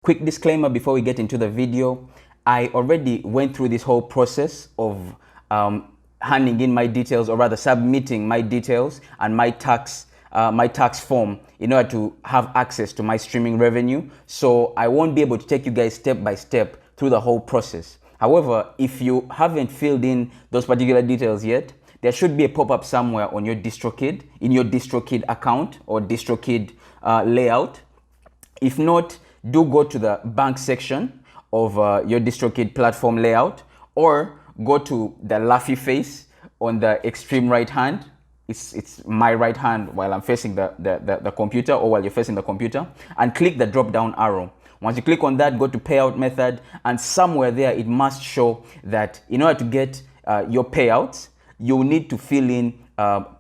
Quick disclaimer before we get into the video. I already went through this whole process of handing in my details, or rather submitting my details and my tax form in order to have access to my streaming revenue. So I won't be able to take you guys step by step through the whole process. However, if you haven't filled in those particular details yet, there should be a pop-up somewhere on your Distrokid, in your Distrokid account or Distrokid layout. If not, do go to the bank section of your Distrokid platform layout, or go to the laughy face on the extreme right hand. It's my right hand while I'm facing the computer, or while you're facing the computer, and click the drop down arrow. Once you click on that, go to payout method, and somewhere there it must show that in order to get your payouts, you need to fill in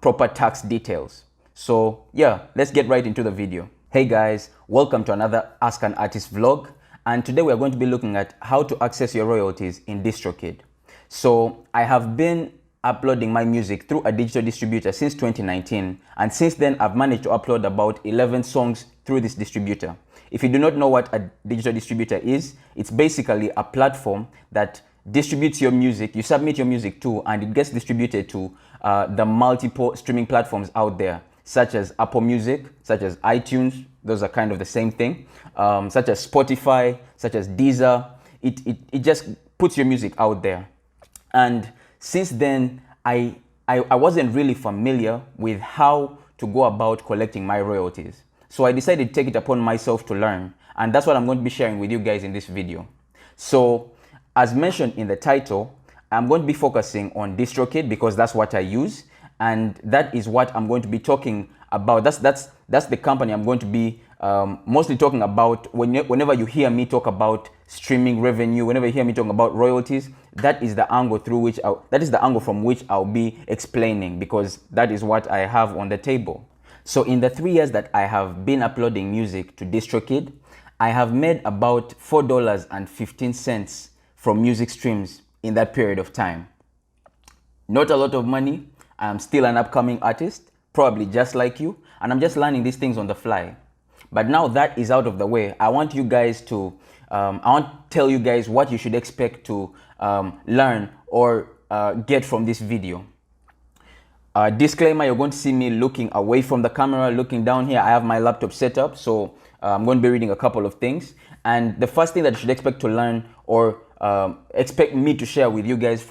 proper tax details. So yeah, let's get right into the video. Hey guys, welcome to another Ask an Artist vlog, and today we are going to be looking at how to access your royalties in Distrokid. So I have been uploading my music through a digital distributor since 2019, and since then I've managed to upload about 11 songs through this distributor. If you do not know what a digital distributor is, it's basically a platform that distributes your music, you submit your music to, and it gets distributed to the multiple streaming platforms out there, such as Apple Music, such as iTunes, those are kind of the same thing, such as Spotify, such as Deezer. It just puts your music out there. And since then, I wasn't really familiar with how to go about collecting my royalties. So I decided to take it upon myself to learn, and that's what I'm going to be sharing with you guys in this video. So as mentioned in the title, I'm going to be focusing on Distrokid because that's what I use, and that is what I'm going to be talking about. That's the company I'm going to be mostly talking about whenever you hear me talk about streaming revenue, whenever you hear me talking about royalties. That is the angle from which I'll be explaining, because that is what I have on the table. So in the 3 years that I have been uploading music to Distrokid, I have made about $4.15 from music streams in that period of time. Not a lot of money. I'm still an upcoming artist, probably just like you, and I'm just learning these things on the fly. But now that is out of the way, I want you guys to, I want to tell you guys what you should expect to learn or get from this video. Disclaimer, you're going to see me looking away from the camera, looking down here. I have my laptop set up, so I'm going to be reading a couple of things. And the first thing that you should expect to learn, or expect me to share with you guys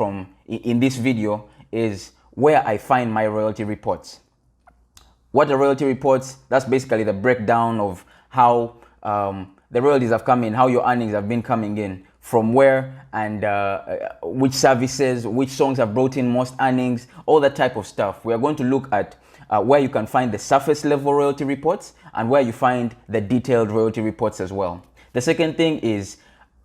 in this video, is where I find my royalty reports. What are royalty reports? That's basically the breakdown of how the royalties have come in, how your earnings have been coming in, from where, and which services, which songs have brought in most earnings, all that type of stuff. We are going to look at where you can find the surface level royalty reports and where you find the detailed royalty reports as well. The second thing is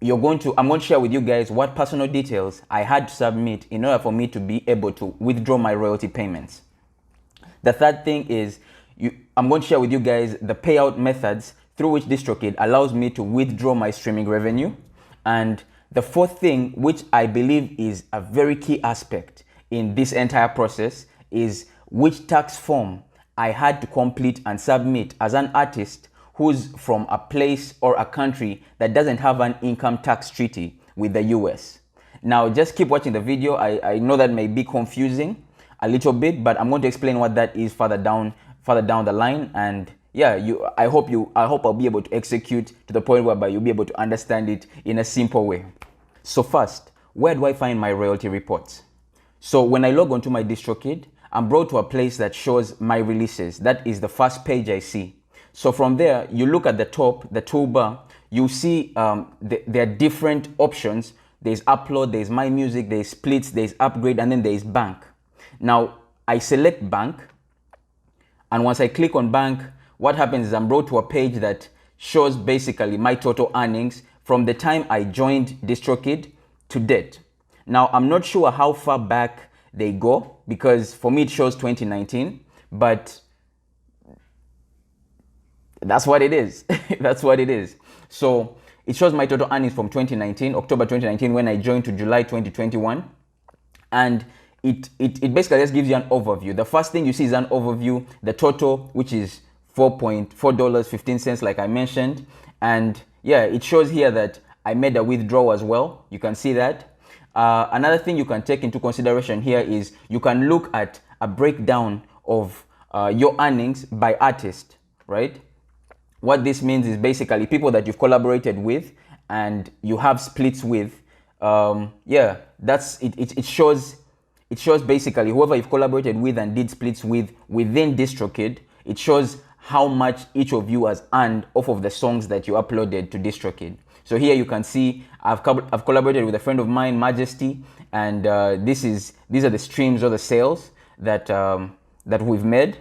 I'm going to share with you guys what personal details I had to submit in order for me to be able to withdraw my royalty payments. The third thing is I'm going to share with you guys the payout methods through which Distrokid allows me to withdraw my streaming revenue. And the fourth thing, which I believe is a very key aspect in this entire process, is which tax form I had to complete and submit as an artist who's from a place or a country that doesn't have an income tax treaty with the US. Now, just keep watching the video. I know that may be confusing a little bit, but I'm going to explain what that is further down the line. And yeah, I hope I'll be able to execute to the point whereby you'll be able to understand it in a simple way. So first, where do I find my royalty reports? So when I log onto my Distrokid, I'm brought to a place that shows my releases. That is the first page I see. So from there, you look at the top, the toolbar, you see there are different options. There's upload, there's my music, there's splits, there's upgrade, and then there's bank. Now, I select bank, and once I click on bank, what happens is I'm brought to a page that shows basically my total earnings from the time I joined Distrokid to date. Now, I'm not sure how far back they go, because for me it shows 2019, but that's what it is. That's what it is. So it shows my total earnings from 2019, October 2019, when I joined, to July 2021. And it basically just gives you an overview. The first thing you see is an overview, the total, which is $4.15, like I mentioned, and yeah, it shows here that I made a withdrawal as well. You can see that. Another thing you can take into consideration here is you can look at a breakdown of your earnings by artist, right? What this means is basically people that you've collaborated with and you have splits with. Yeah, that's it. It shows basically whoever you've collaborated with and did splits with within Distrokid. It shows how much each of you has earned off of the songs that you uploaded to Distrokid. So here you can see I've collaborated with a friend of mine, Majesty, and these are the streams or the sales that that we've made.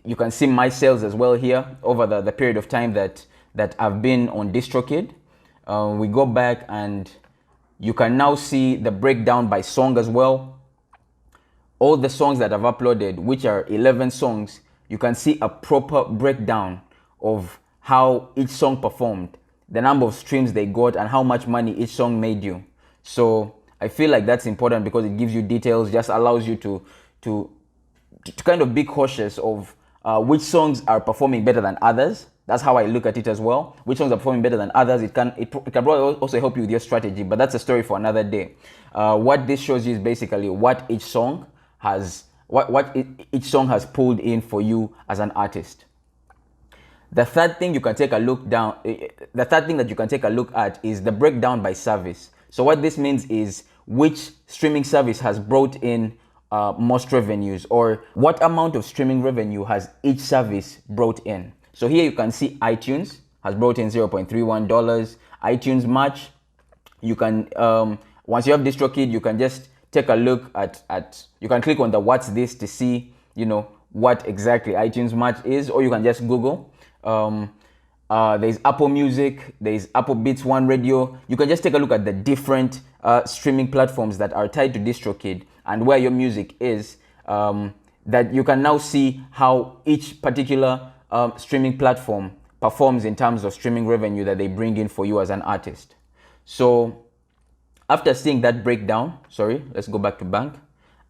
You can see my sales as well here over the period of time that I've been on Distrokid. We go back and you can now see the breakdown by song as well. All the songs that I've uploaded, which are 11 songs, you can see a proper breakdown of how each song performed, the number of streams they got, and how much money each song made you. So I feel like that's important because it gives you details, just allows you to kind of be cautious of which songs are performing better than others. That's how I look at it as well. Which songs are performing better than others. It can probably also help you with your strategy, but that's a story for another day. What this shows you is basically what each song has, each song has pulled in for you as an artist. The third thing you can take a look down, the third thing that you can take a look at is the breakdown by service. So what this means is which streaming service has brought in most revenues, or what amount of streaming revenue has each service brought in. So here you can see iTunes has brought in $0.31. iTunes Match, you can once you have Distrokid, you can just take a look at you can click on the what's this to see, you know, what exactly iTunes Match is, or you can just Google. There's Apple Music, there's Apple Beats One Radio. You can just take a look at the different streaming platforms that are tied to Distrokid and where your music is, that you can now see how each particular streaming platform performs in terms of streaming revenue that they bring in for you as an artist. So after seeing that breakdown, let's go back to bank.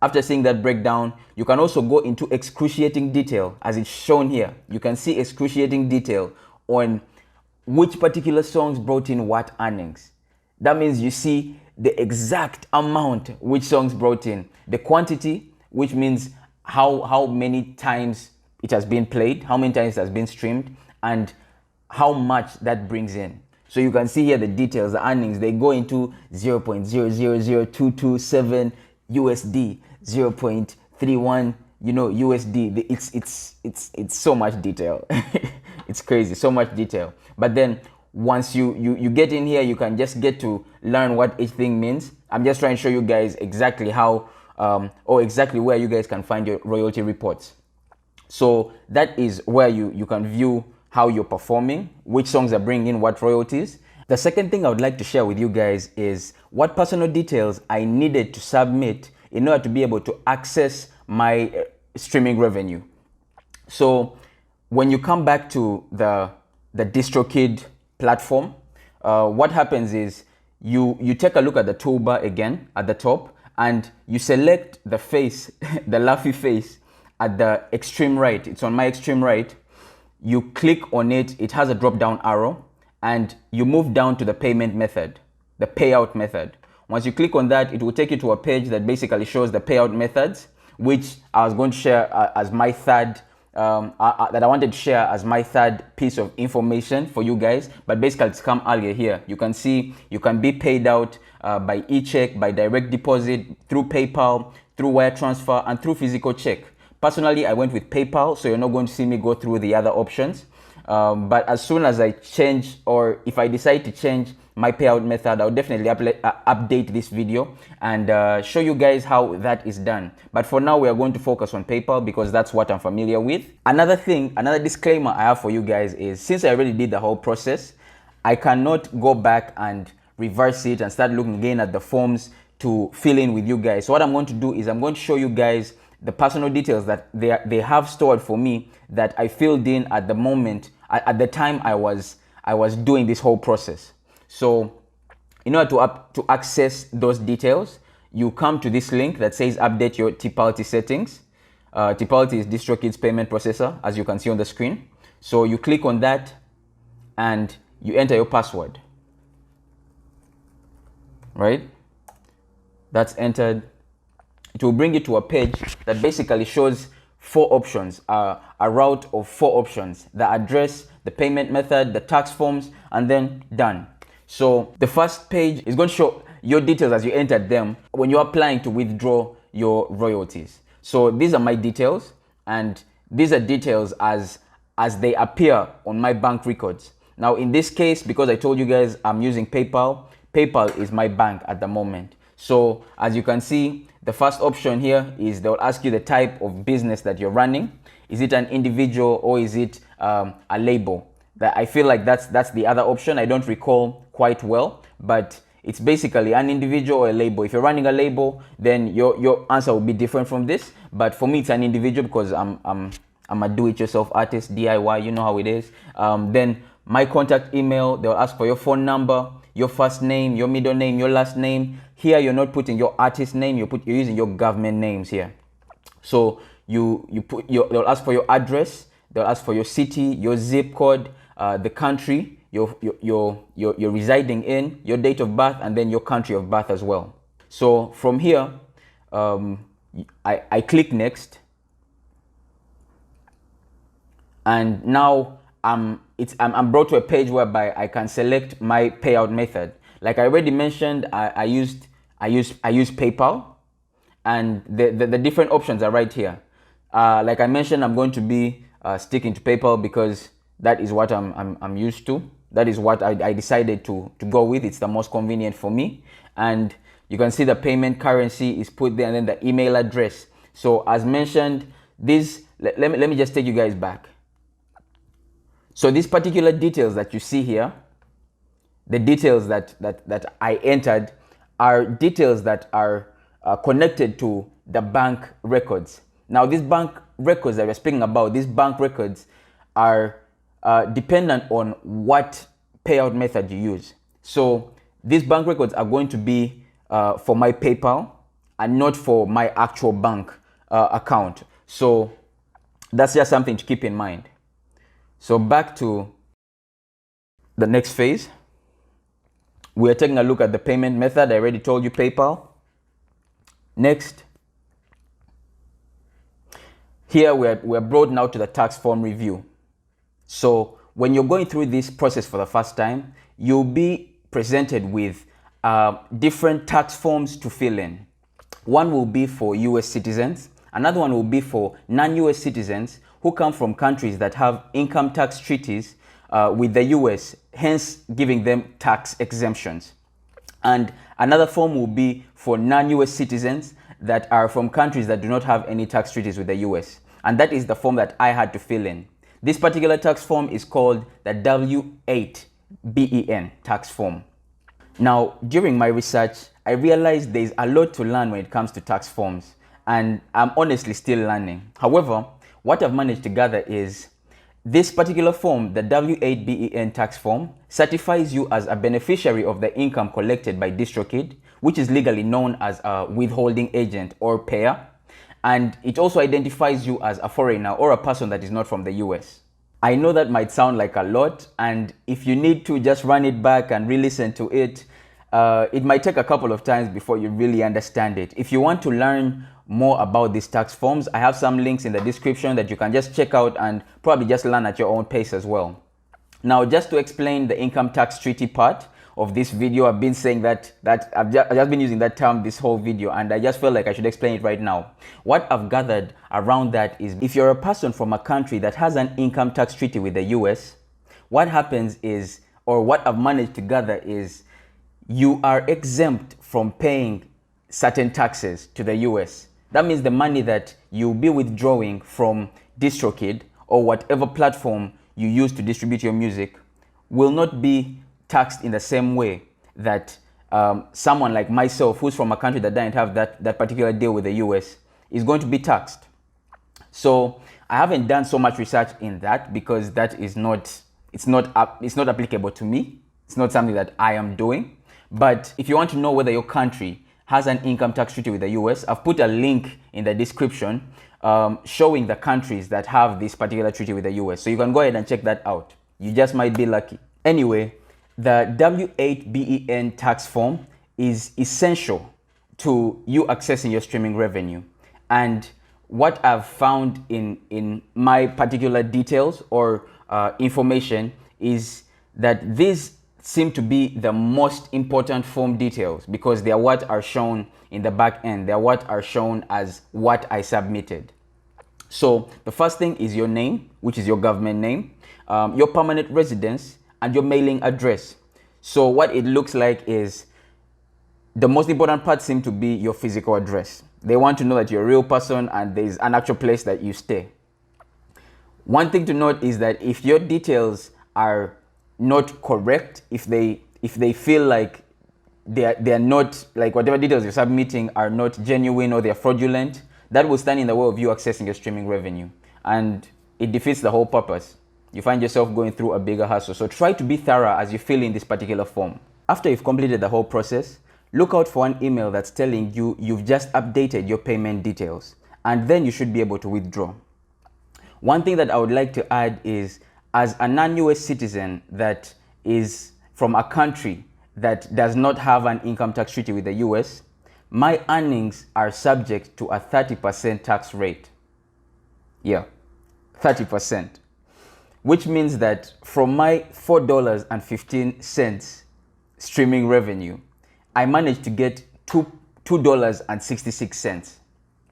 After seeing that breakdown, you can also go into excruciating detail as it's shown here. You can see excruciating detail on which particular songs brought in what earnings. That means you see the exact amount which songs brought in, the quantity, which means how many times it has been played, how many times it has been streamed, and how much that brings in. So you can see here the details, the earnings, they go into 0.000227 USD, 0.31, you know, USD. It's so much detail. It's crazy, so much detail. But then once you get in here, you can just get to learn what each thing means. I'm just trying to show you guys exactly how or exactly where you guys can find your royalty reports. So that is where you can view how you're performing, which songs are bringing in what royalties. The second thing I would like to share with you guys is what personal details I needed to submit in order to be able to access my streaming revenue. So when you come back to the Distrokid platform, what happens is you take a look at the toolbar again at the top, and you select the face, the laughy face at the extreme right. It's on my extreme right. You click on it, it has a drop down arrow, and you move down to the payment method, the payout method. Once you click on that, it will take you to a page that basically shows the payout methods, which I was going to share as my third, that I wanted to share as my third piece of information for you guys. But basically it's come earlier here. You can see you can be paid out by e-check, by direct deposit, through PayPal, through wire transfer, and through physical check. Personally, I went with PayPal, so you're not going to see me go through the other options. But as soon as I change, or if I decide to change my payout method, I'll definitely update this video and show you guys how that is done. But for now, we are going to focus on PayPal because that's what I'm familiar with. Another thing, another disclaimer I have for you guys is, since I already did the whole process, I cannot go back and reverse it and start looking again at the forms to fill in with you guys. So what I'm going to do is I'm going to show you guys the personal details that they have stored for me that I filled in at the moment, at the time I was doing this whole process. So in order to access those details, you come to this link that says update your Tipalti settings. Tipalti is Distrokid's payment processor, as you can see on the screen. So you click on that, and you enter your password, right? That's entered. It will bring you to a page that basically shows four options, a route of four options: the address, the payment method, the tax forms, and then done. So the first page is going to show your details as you entered them when you're applying to withdraw your royalties. So these are my details, and these are details as they appear on my bank records. Now in this case, because I told you guys I'm using PayPal, PayPal is my bank at the moment. So as you can see, the first option here is they'll ask you the type of business that you're running. Is it an individual or is it a label? That I feel like that's the other option. I don't recall quite well, but it's basically an individual or a label. If you're running a label, then your answer will be different from this. But for me, it's an individual because I'm a do-it-yourself artist, DIY. You know how it is. Then my contact email. They'll ask for your phone number, your first name, your middle name, your last name. Here you're not putting your artist name, you're using your government names here. So they'll ask for your address, they'll ask for your city, your zip code, the country you're residing in, your date of birth, and then your country of birth as well. So from here, I click next, and now I'm brought to a page whereby I can select my payout method. Like I already mentioned, I use PayPal, and the different options are right here. Like I mentioned, I'm going to be sticking to PayPal because that is what I'm used to. That is what I decided to go with. It's the most convenient for me. And you can see the payment currency is put there, and then the email address. So as mentioned, let me just take you guys back. So these particular details that you see here, the details that I entered are details that are connected to the bank records. Now, these bank records that we're speaking about, these bank records are dependent on what payout method you use. So these bank records are going to be for my PayPal and not for my actual bank account. So that's just something to keep in mind. So back to the next phase. We are taking a look at the payment method. I already told you PayPal. Next. Here we're brought now to the tax form review. So when you're going through this process for the first time, you'll be presented with different tax forms to fill in. One will be for US citizens. Another one will be for non-US citizens who come from countries that have income tax treaties with the US, hence giving them tax exemptions. And another form will be for non-US citizens that are from countries that do not have any tax treaties with the US. And that is the form that I had to fill in. This particular tax form is called the W8BEN tax form. Now, during my research, I realized there's a lot to learn when it comes to tax forms, and I'm honestly still learning. However, what I've managed to gather is this particular form, the W8BEN tax form, certifies you as a beneficiary of the income collected by Distrokid, which is legally known as a withholding agent or payer. And it also identifies you as a foreigner or a person that is not from the US. I know that might sound like a lot, and if you need to just run it back and re-listen to it, it might take a couple of times before you really understand it. If you want to learn more about these tax forms, I have some links in the description that you can just check out and probably just learn at your own pace as well. Now, just to explain the income tax treaty part of this video, I've been saying that I've just been using that term this whole video, and I just felt like I should explain it right now. What I've gathered around that is, if you're a person from a country that has an income tax treaty with the US, what happens is, or what I've managed to gather is, you are exempt from paying certain taxes to the US. That means the money that you'll be withdrawing from Distrokid or whatever platform you use to distribute your music will not be taxed in the same way that someone like myself, who's from a country that doesn't have that particular deal with the US, is going to be taxed. So I haven't done so much research in that because that is it's not applicable to me. It's not something that I am doing. But if you want to know whether your country has an income tax treaty with the US, I've put a link in the description showing the countries that have this particular treaty with the US. So you can go ahead and check that out. You just might be lucky. Anyway, the W8BEN tax form is essential to you accessing your streaming revenue. And what I've found in my particular details or information is that these seem to be the most important form details because they are what are shown in the back end. They are what are shown as what I submitted. So the first thing is your name, which is your government name, your permanent residence, and your mailing address. So what it looks like is the most important part seems to be your physical address. They want to know that you're a real person and there's an actual place that you stay. One thing to note is that if your details are not correct, if they feel like they're not, like whatever details you're submitting are not genuine or they're fraudulent, that will stand in the way of you accessing your streaming revenue, and it defeats the whole purpose. You find yourself going through a bigger hassle. So try to be thorough as you fill in this particular form. After you've completed the whole process, look out for an email that's telling you you've just updated your payment details, and then you should be able to withdraw. One thing that I would like to add is, as a non-US citizen that is from a country that does not have an income tax treaty with the US, my earnings are subject to a 30% tax rate. Yeah, 30%. Which means that from my $4.15 streaming revenue, I managed to get $2.66.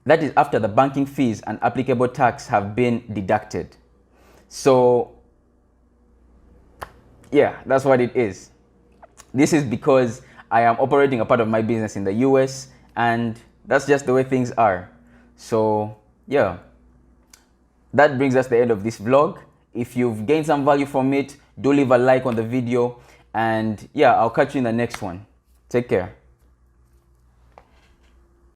That is after the banking fees and applicable tax have been deducted. So yeah, that's what it is. This is because I am operating a part of my business in the US, and that's just the way things are. So yeah, that brings us to the end of this vlog. If you've gained some value from it, do leave a like on the video, and yeah, I'll catch you in the next one. Take care.